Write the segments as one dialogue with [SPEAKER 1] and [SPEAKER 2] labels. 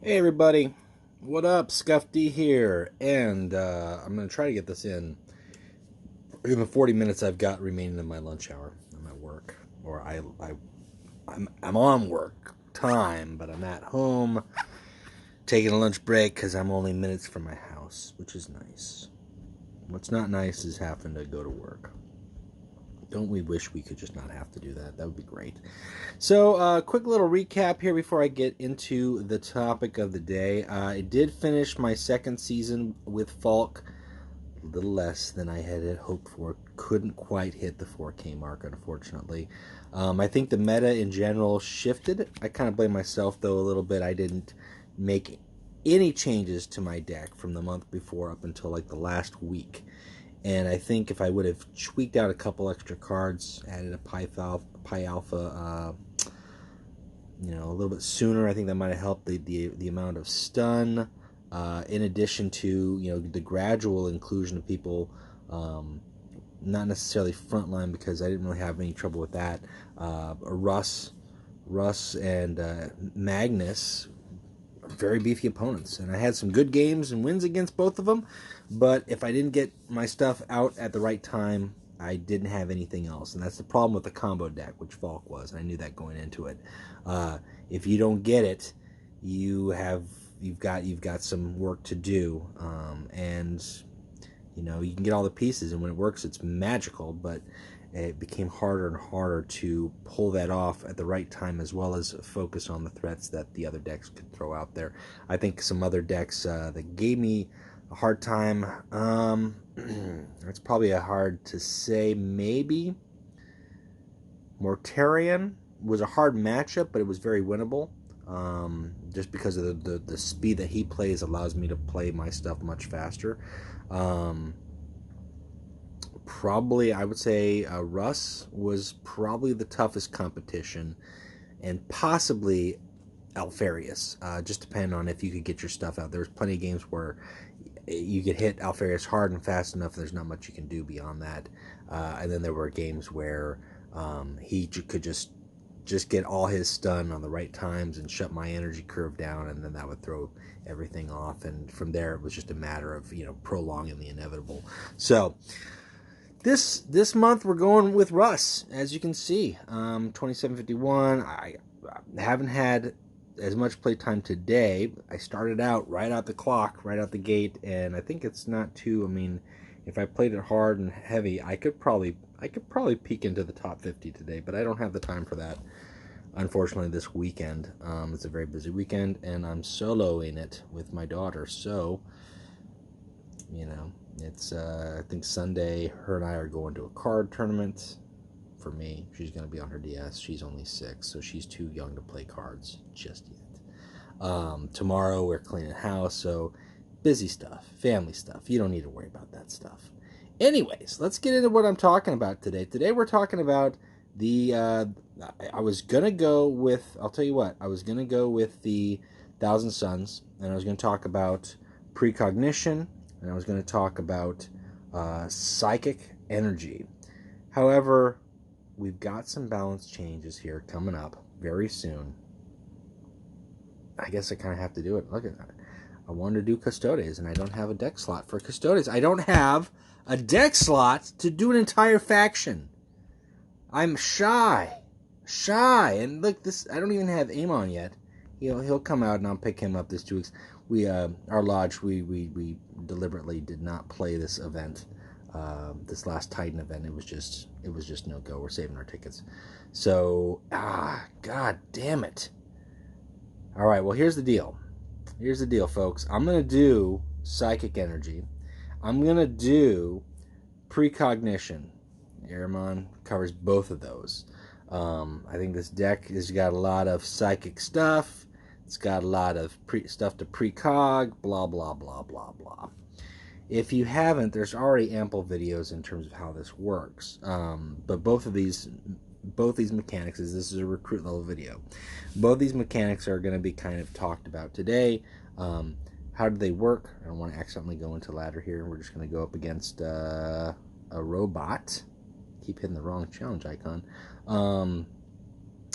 [SPEAKER 1] Hey everybody, what up? Scuff D here, and I'm going to try to get this in the 40 minutes I've got remaining in my lunch hour. I'm at work, or I'm on work time, but I'm at home taking a lunch break because I'm only minutes from my house, which is nice. What's not nice is having to go to work. Don't we wish we could just not have to do that? That would be great. So, quick little recap here before I get into the topic of the day. I did finish my second season with Falk. A little less than I had hoped for. Couldn't quite hit the 4K mark, unfortunately. I think the meta in general shifted. I kind of blame myself, though, a little bit. I didn't make any changes to my deck from the month before up until like the last week. And I think if I would have tweaked out a couple extra cards, added a Pi Alpha, a little bit sooner, I think that might have helped the amount of stun. In addition to the gradual inclusion of people, not necessarily frontline because I didn't really have any trouble with that. Russ and Magnus, very beefy opponents, and I had some good games and wins against both of them, but if I didn't get my stuff out at the right time, I didn't have anything else, and that's the problem with the combo deck, which Falk was, and I knew that going into it. If you don't get it, you've got some work to do, and you can get all the pieces, and when it works, it's magical, but it became harder and harder to pull that off at the right time, as well as focus on the threats that the other decks could throw out there. I think some other decks that gave me a hard time, it's probably hard to say. Maybe Mortarion was a hard matchup, but it was very winnable. Just because of the speed that he plays allows me to play my stuff much faster. Probably, I would say Russ was probably the toughest competition, and possibly Alfarius, just depending on if you could get your stuff out. There's plenty of games where you could hit Alfarius hard and fast enough, there's not much you can do beyond that. And then there were games where he could just get all his stun on the right times and shut my energy curve down, and then that would throw everything off. And from there, it was just a matter of prolonging the inevitable. So this month we're going with Russ, as you can see. 2751. I haven't had as much playtime today. I started out right out the clock, right out the gate, and I think it's not too. I mean, if I played it hard and heavy, I could probably peek into the top 50 today, but I don't have the time for that. Unfortunately, this weekend, it's a very busy weekend, and I'm soloing it with my daughter, so it's I think Sunday her and I are going to a card tournament. For me, she's going to be on her DS. She's only 6, so she's too young to play cards just yet. Tomorrow we're cleaning house, so busy stuff, family stuff. You don't need to worry about that stuff. Anyways, let's get into what I'm talking about today. Today we're talking about the I was going to go with, I'll tell you what, I was going to go with the Thousand Suns, and I was going to talk about Precognition, and I was going to talk about psychic energy. However, we've got some balance changes here coming up very soon. I guess I kind of have to do it. Look at that. I wanted to do Custodes, and I don't have a deck slot for Custodes. I don't have a deck slot to do an entire faction. I'm shy. And look, this, I don't even have Amon yet. He'll come out, and I'll pick him up this 2 weeks. Our lodge, we deliberately did not play this event. This last Titan event, it was just no go. We're saving our tickets. So, god damn it. All right, well, here's the deal. Here's the deal, folks. I'm going to do Psychic Energy. I'm going to do Precognition. Aramon covers both of those. I think this deck has got a lot of psychic stuff. It's got a lot of stuff to precog, blah, blah, blah, blah, blah. If you haven't, there's already ample videos in terms of how this works. But both these mechanics, this is a recruit level video. Both these mechanics are going to be kind of talked about today. How do they work? I don't want to accidentally go into ladder here. We're just going to go up against a robot. Keep hitting the wrong challenge icon.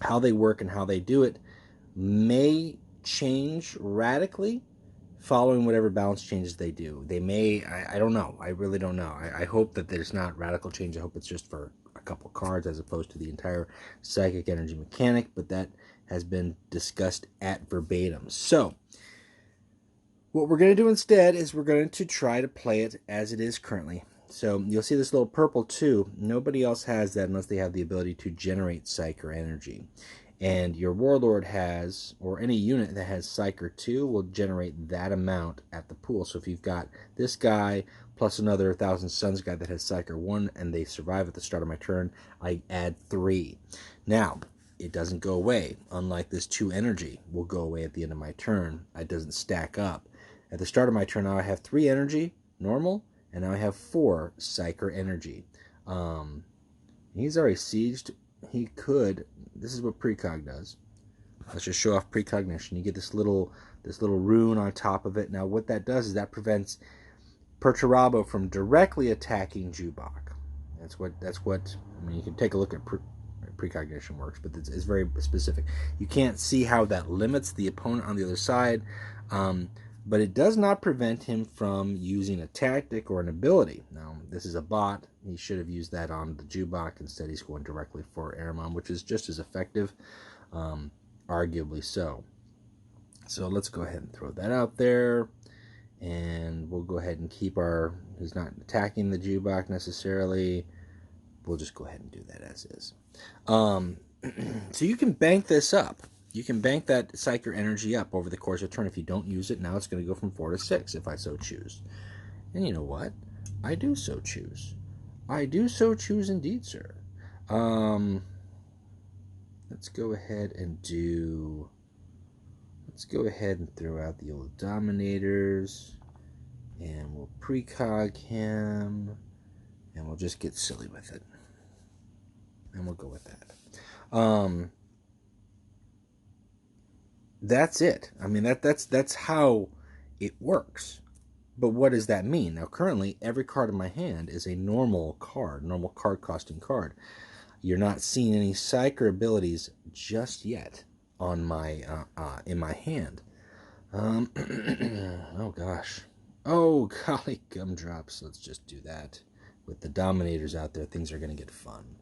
[SPEAKER 1] How they work and how they do it may change radically following whatever balance changes they do. They may, I don't know. I really don't know. I hope that there's not radical change. I hope it's just for a couple cards as opposed to the entire psychic energy mechanic, but that has been discussed at verbatim. So, what we're going to do instead is we're going to try to play it as it is currently. So you'll see this little purple 2. Nobody else has that unless they have the ability to generate Psyker energy. And your Warlord has, or any unit that has Psyker 2 will generate that amount at the pool. So if you've got this guy plus another Thousand Suns guy that has Psyker 1 and they survive at the start of my turn, I add 3. Now, it doesn't go away. Unlike this 2 energy will go away at the end of my turn. It doesn't stack up. At the start of my turn, now I have 3 energy, normal, and now I have 4 Psyker energy. He's already sieged. He could. This is what Precog does. Let's just show off Precognition. You get this little rune on top of it. Now, what that does is that prevents Perturabo from directly attacking Jubok. That's what. I mean, you can take a look at Precognition works, but it's very specific. You can't see how that limits the opponent on the other side. But it does not prevent him from using a tactic or an ability. Now, this is a bot. He should have used that on the Jubok. Instead, he's going directly for Aramon, which is just as effective, arguably so. So let's go ahead and throw that out there. And we'll go ahead and keep our... He's not attacking the Jubok necessarily. We'll just go ahead and do that as is. So you can bank this up. You can bank that Psyker energy up over the course of the turn. If you don't use it, now it's going to go from 4 to 6 if I so choose. And you know what? I do so choose. I do so choose indeed, sir. Let's go ahead and do... Let's go ahead and throw out the old Dominators. And we'll precog him. And we'll just get silly with it. And we'll go with that. That's it. I mean, that's how it works. But what does that mean? Now, currently, every card in my hand is a normal card costing card. You're not seeing any Psyker abilities just yet on my in my hand. Oh gosh. Oh golly gumdrops. Let's just do that. With the Dominators out there, things are going to get fun.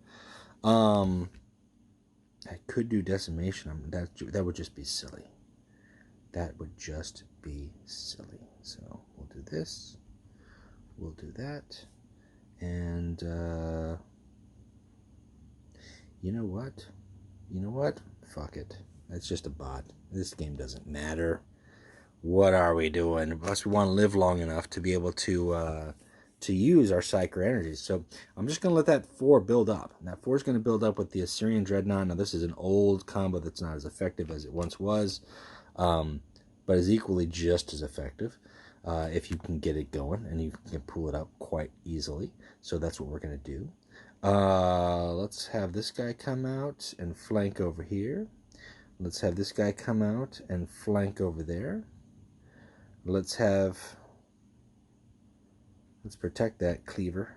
[SPEAKER 1] I could do Decimation. That would just be silly. That would just be silly. So we'll do this. We'll do that. And you know what? You know what? Fuck it. That's just a bot. This game doesn't matter. What are we doing? Unless we want to live long enough to be able to use our Psyker energies. So I'm just going to let that 4 build up. And that 4 is going to build up with the Assyrian Dreadnought. Now this is an old combo that's not as effective as it once was, but is equally just as effective if you can get it going, and you can pull it up quite easily. So that's what we're going to do. Let's have this guy come out and flank over here. Let's have this guy come out and flank over there. Let's protect that cleaver.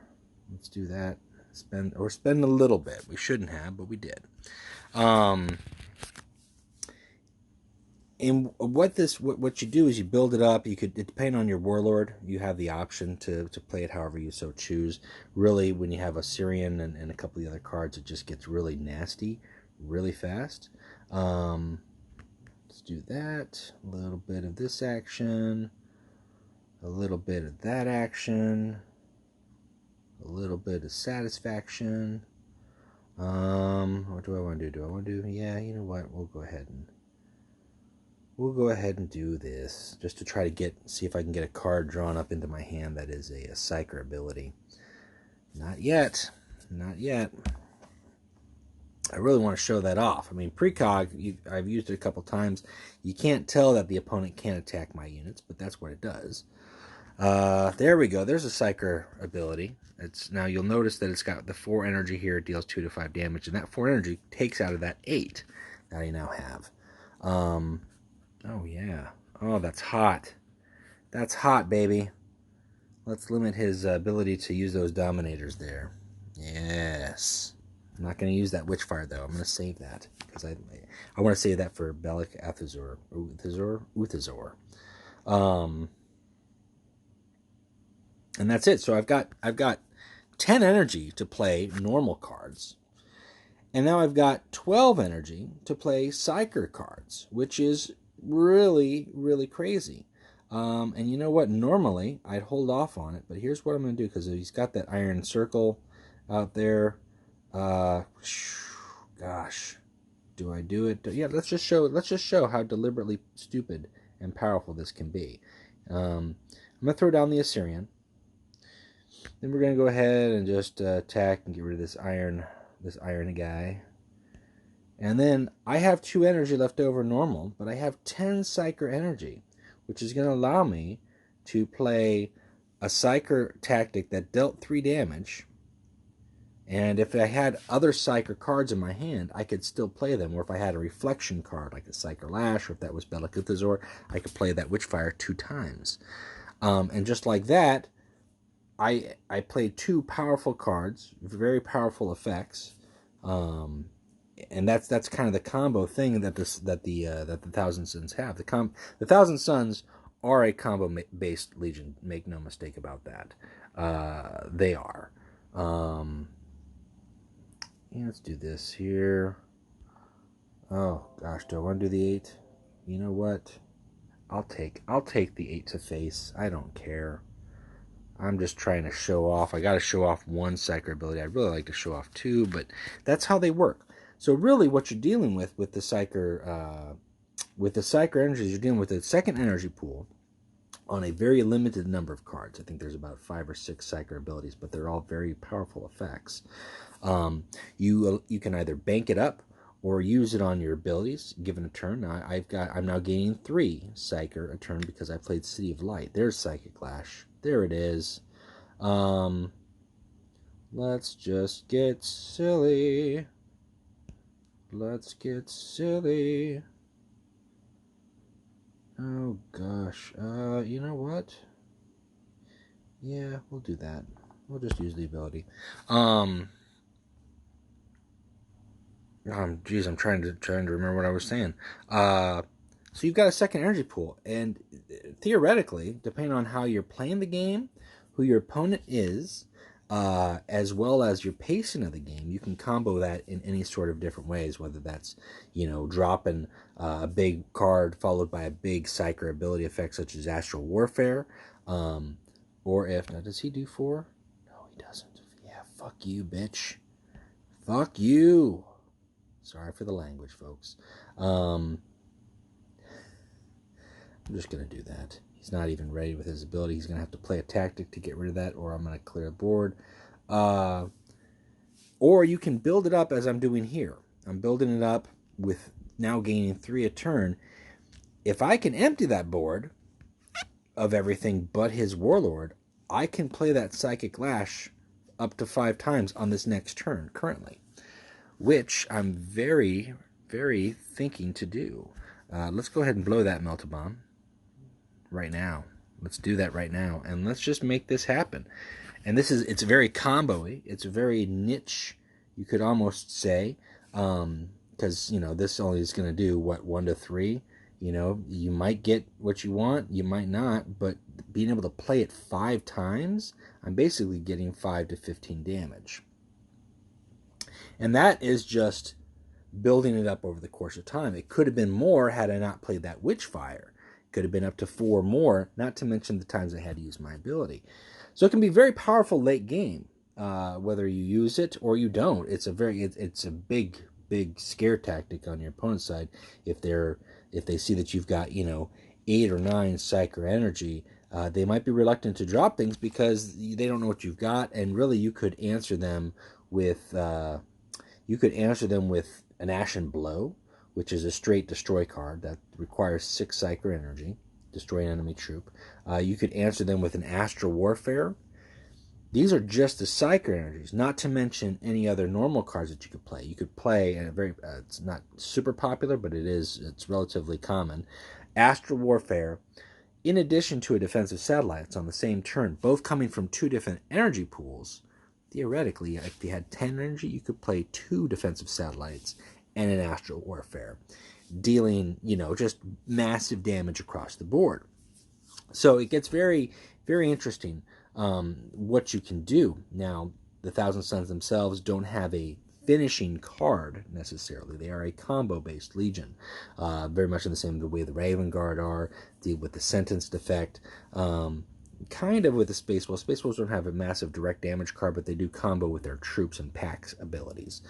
[SPEAKER 1] Let's do that. Spend a little bit. We shouldn't have, but we did. And what you do is you build it up. You could, depending on your Warlord, you have the option to play it however you so choose. Really, when you have Assyrian and a couple of the other cards, it just gets really nasty really fast. Let's do that. A little bit of this action. A little bit of that action. A little bit of satisfaction. What do I want to do? Do I want to do... Yeah, you know what? We'll go ahead and do this. Just to try to see if I can get a card drawn up into my hand that is a Psyker ability. Not yet. Not yet. I really want to show that off. I mean, Precog, I've used it a couple times. You can't tell that the opponent can't attack my units, but that's what it does. There we go. There's a Psyker ability. Now you'll notice that it's got the 4 energy here. It deals 2 to 5 damage, and that 4 energy takes out of that 8 that I now have. Oh yeah. Oh, that's hot. That's hot, baby. Let's limit his ability to use those Dominators there. Yes. I'm not going to use that Witchfire, though. I'm going to save that, because I want to save that for Bellic Athazor. Uthazor. And that's it. So I've got 10 energy to play normal cards. And now I've got 12 energy to play Psyker cards, which is really, really crazy. And you know what? Normally, I'd hold off on it, but here's what I'm going to do, because he's got that Iron Circle out there. Gosh, do I do it? Yeah, let's just show how deliberately stupid and powerful this can be. I'm going to throw down the Assyrian. Then we're going to go ahead and just attack and get rid of this iron guy. And then I have 2 energy left over normal, but I have 10 Psyker energy, which is going to allow me to play a Psyker tactic that dealt 3 damage. And if I had other Psyker cards in my hand, I could still play them. Or if I had a reflection card, like a Psyker Lash, or if that was Bellic Uthazor, I could play that Witchfire 2 times. And just like that, I played 2 powerful cards, very powerful effects. And that's kind of the combo thing that the Thousand Suns have. The Thousand Suns are a combo-based legion. Make no mistake about that. They are. Yeah, let's do this here. Oh gosh, do I want to do the 8? You know what? I'll take the 8 to face. I don't care. I'm just trying to show off. I got to show off 1 Psyker ability. I'd really like to show off 2, but that's how they work. So really, what you're dealing with the Psyker energies, you're dealing with a second energy pool on a very limited number of cards. I think there's about 5 or 6 Psyker abilities, but they're all very powerful effects. You can either bank it up or use it on your abilities given a turn. Now I'm now gaining 3 Psyker a turn because I played City of Light. There's Psychic Lash. There it is. Let's just get silly. Let's get silly. Oh gosh. You know what? Yeah, we'll do that. We'll just use the ability. Geez, I'm trying to remember what I was saying. So you've got a second energy pool, and theoretically, depending on how you're playing the game, who your opponent is, as well as your pacing of the game, you can combo that in any sort of different ways, whether that's, dropping a big card followed by a big Psyker ability effect such as Astral Warfare, or if, now does he do 4? No, he doesn't. Yeah, fuck you, bitch. Fuck you. Sorry for the language, folks. I'm just going to do that. He's not even ready with his ability. He's going to have to play a tactic to get rid of that, or I'm going to clear the board. Or you can build it up as I'm doing here. I'm building it up with now gaining 3 a turn. If I can empty that board of everything but his Warlord, I can play that Psychic Lash up to 5 times on this next turn currently, which I'm very, very thinking to do. Let's go ahead and blow that Melta Bomb right now. Let's do that right now, and let's just make this happen. And it's very combo-y. It's very niche, you could almost say, because, this only is going to do, 1 to 3? You might get what you want, you might not, but being able to play it 5 times, I'm basically getting 5 to 15 damage. And that is just building it up over the course of time. It could have been more had I not played that Witchfire. It could have been up to 4 more, not to mention the times I had to use my ability. So it can be very powerful late game, whether you use it or you don't. It's a big scare tactic on your opponent's side if they see that you've got 8 or 9 Psyker energy. They might be reluctant to drop things because they don't know what you've got, and really you could answer them with an Ashen Blow, which is a straight destroy card that requires 6 Psyker energy, destroy an enemy troop. You could answer them with an Astral Warfare. These are just the Psyker energies, not to mention any other normal cards that you could play. You could play, and it's not super popular, but it's relatively common, Astral Warfare, in addition to a Defensive Satellite. It's on the same turn, both coming from 2 different energy pools, theoretically, if you had 10 energy, you could play 2 defensive satellites and an astral warfare, dealing, just massive damage across the board. So it gets very, very interesting what you can do. Now, the Thousand Sons themselves don't have a finishing card necessarily. They are a combo-based legion, very much in the same way the Raven Guard are, deal with the sentenced effect, kind of with the Space Wolves. Space Wolves don't have a massive direct damage card, but they do combo with their troops and packs abilities.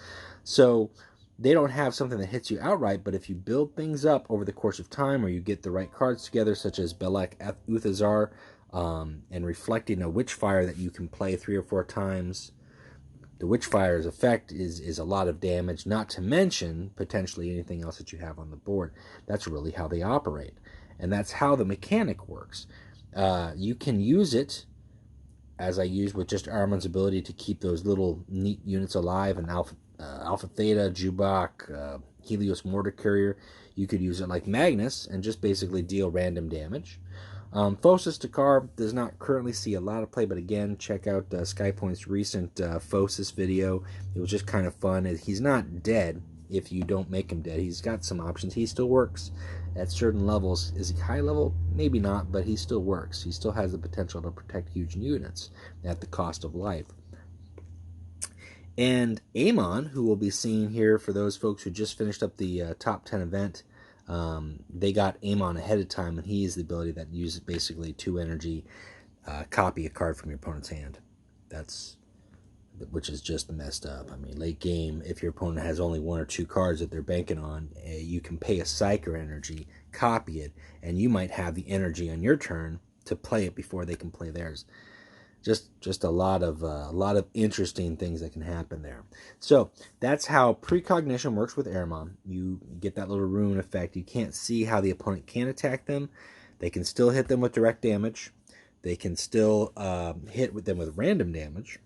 [SPEAKER 1] So they don't have something that hits you outright, but if you build things up over the course of time, or you get the right cards together, such as Belek Uthazar, and reflecting a Witchfire that you can play 3 or 4 times. The Witchfire's effect is a lot of damage, not to mention potentially anything else that you have on the board. That's really how they operate. And that's how the mechanic works. You can use it, as I use with just Armon's ability, to keep those little neat units alive, and Alpha Theta, Jubak, Helios Mortar Carrier. You could use it like Magnus and just basically deal random damage. Phosis Takar does not currently see a lot of play, but again, check out Skypoint's recent Phosis video. It was just kind of fun. He's not dead if you don't make him dead. He's got some options. He still works at certain levels. Is he high level? Maybe not, but he still works. He still has the potential to protect huge units at the cost of life. And Amon, who we'll be seeing here for those folks who just finished up the top 10 event, they got Amon ahead of time, and he is the ability that uses basically 2 energy, copy a card from your opponent's hand. Which is just messed up. I mean, late game, if your opponent has only 1 or 2 cards that they're banking on, you can pay a Psyker energy, copy it, and you might have the energy on your turn to play it before they can play theirs. Just a lot of interesting things that can happen there. So that's how Precognition works with Airmon. You get that little rune effect. You can't see how the opponent can attack them. They can still hit them with direct damage. They can still hit with them with random damage,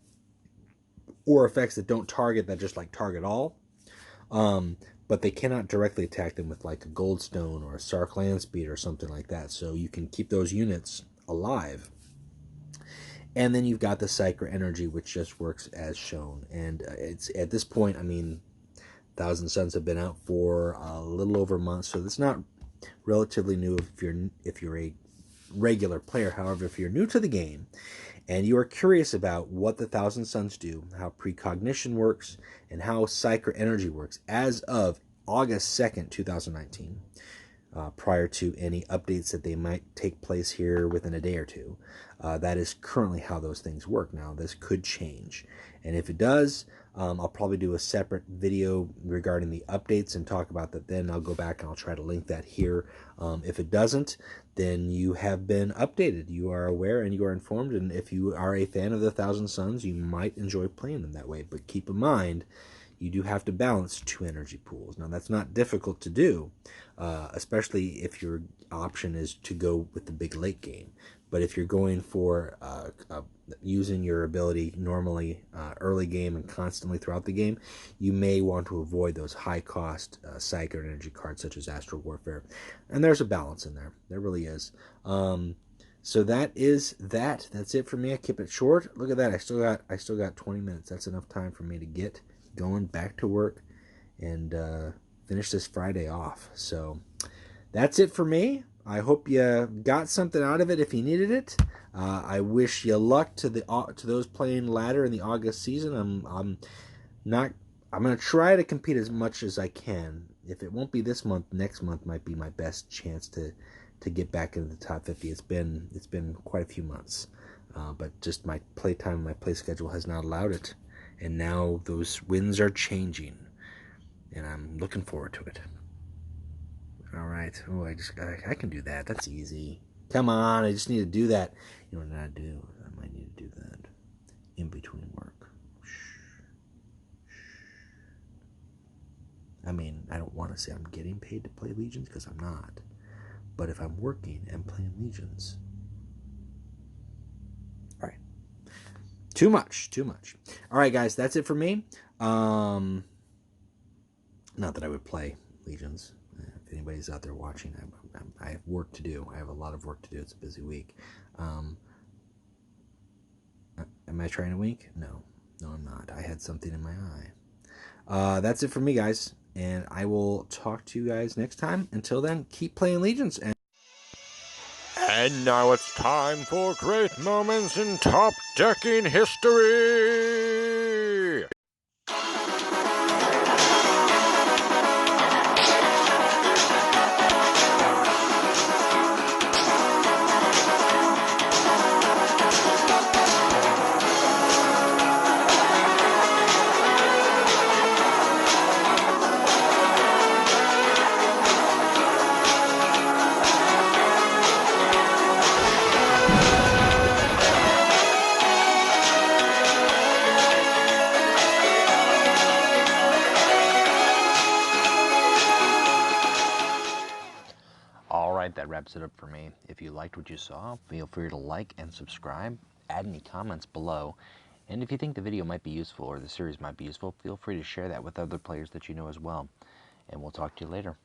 [SPEAKER 1] or effects that don't target, that just like target all. But they cannot directly attack them with like a Goldstone or a Sark Landspeed or something like that. So you can keep those units alive. And then you've got the Psyker energy, which just works as shown. And it's at this point, I mean, Thousand Sons have been out for a little over a month, so it's not relatively new if you're a regular player. However, if you're new to the game and you are curious about what the Thousand Sons do, how Precognition works, and how Psyker energy works, as of August 2nd, 2019, prior to any updates that they might take place here within a day or two. That is currently how those things work. Now, this could change. And if it does, I'll probably do a separate video regarding the updates and talk about that then. I'll go back and I'll try to link that here. If it doesn't, then you have been updated. You are aware and you are informed. And if you are a fan of the Thousand Sons, you might enjoy playing them that way. But keep in mind, you do have to balance 2 energy pools. Now, that's not difficult to do, especially if your option is to go with the big late game. But if you're going for using your ability normally early game and constantly throughout the game, you may want to avoid those high-cost Psyker energy cards such as Astral Warfare. And there's a balance in there. There really is. So that is that. That's it for me. I keep it short. Look at that. I still got 20 minutes. That's enough time for me to get going back to work and finish this Friday off. So that's it for me. I hope you got something out of it if you needed it. I wish you luck to those playing ladder in the August season. I'm going to try to compete as much as I can. If it won't be this month, next month might be my best chance to get back into the top 50. It's been quite a few months, but just my play time, my play schedule has not allowed it. And now those winds are changing, and I'm looking forward to it. All right. Oh, I can do that. That's easy. Come on, I just need to do that. You know what I do? I might need to do that in between work. I mean, I don't want to say I'm getting paid to play Legions, because I'm not. But if I'm working and playing Legions... All right. Too much. All right, guys, that's it for me. Not that I would play Legions. If anybody's out there watching, I have work to do. I have a lot of work to do. It's a busy week. Am I trying to wink? No. No, I'm not. I had something in my eye. That's it for me, guys. And I will talk to you guys next time. Until then, keep playing Legions. And now it's time for great moments in top decking history. Alright, that wraps it up for me. If you liked what you saw, feel free to like and subscribe, add any comments below, and if you think the video might be useful or the series might be useful, feel free to share that with other players that you know as well. And we'll talk to you later.